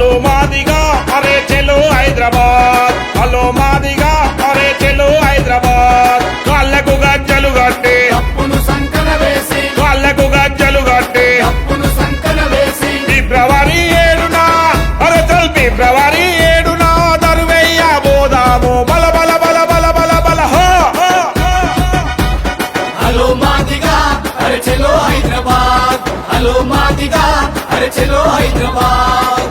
Hello Madiga అరే చెలో Hyderabad, hello Madiga అరే చెలో హైదరాబాద్. కాళ్ళకు గజ్జలు కట్టి తప్పును సంకన వేసి, కాళ్ళకు గజ్జలు కట్టి తప్పును సంకన వేసి, ఫిబ్రవరి 7న అరే చల్ ఫిబ్రవరి 7న దరువెయ్య పోదాము బల బల బల బల బల బల హో హో, హో. హలో మాదిగా అరే చెలో హైదరాబాద్, హలో మాదిగా అరే చెలో హైదరాబాద్.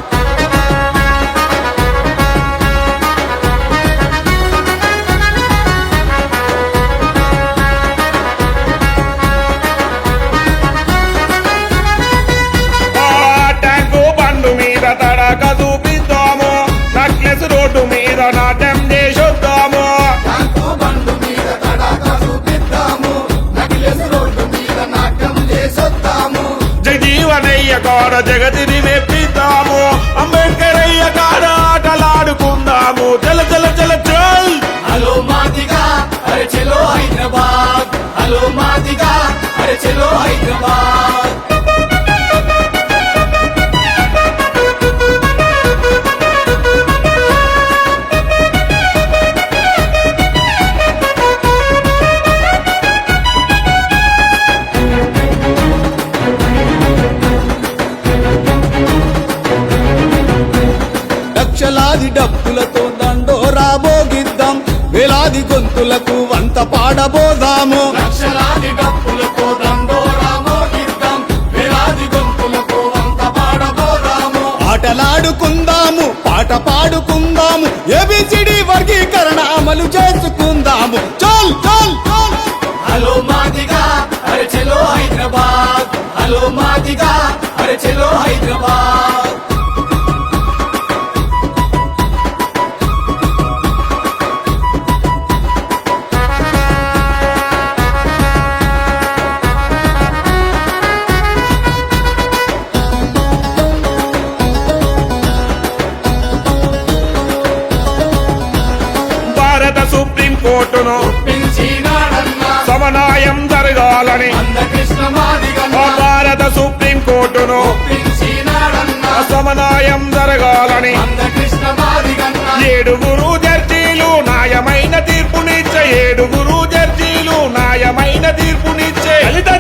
ట్యాంకు బండు మీద తడక చూపిద్దాము, నక్లెస్ రోడ్డు మీద నాట్యం చేసొద్దాము. ట్యాంకు బండు మీద తడాక చూపిద్దాము, నకిలేసి రోడ్డు మీద నాట్యం చేసొద్దాము. జగజీవనయ్య కాడ జగతిని మెప్పిద్దాము, అంబేద్కర్ అయ్య కాడ ఆటలాడుకుందాము. చల చల చల చల్. హలో మాదిగా అరే చెలో హైదరాబాద్, హలో మాదిగా అరే చెలో హైదరాబాద్. లక్షలాది డబ్బులతో దండోరా మోగిద్దాం, వేలాది గొంతులకు వంత పాడబోదాము. లక్షలాది డప్పులతో దండోరా మోగిద్దాం, వేలాది గొంతులతో వంత పాడబోదాము. ఆటలాడుకుందాము, పాట పాడుకుందాము, ఏబిసిడి వర్గీకరణ అమలు చేసుకుందాము. చల్ చల్ చల్. హలో మాదిగా అరే చెలో హైదరాబాద్, హలో మాదిగా అరే చెలో హైదరాబాద్. భారత సుప్రీం కోర్టును పిలిచినాడన్న సమన్వయం జరగాలని, అందకృష్ణ మాదిగన్న, భారత సుప్రీం కోర్టును పిలిచినాడన్న సమన్వయం జరగాలని. అందకృష్ణ మాదిగన్న. 7 జడ్జీలు న్యాయమైన తీర్పునిచ్చే, 7 జడ్జీలు న్యాయమైన తీర్పునిచ్చే దళిత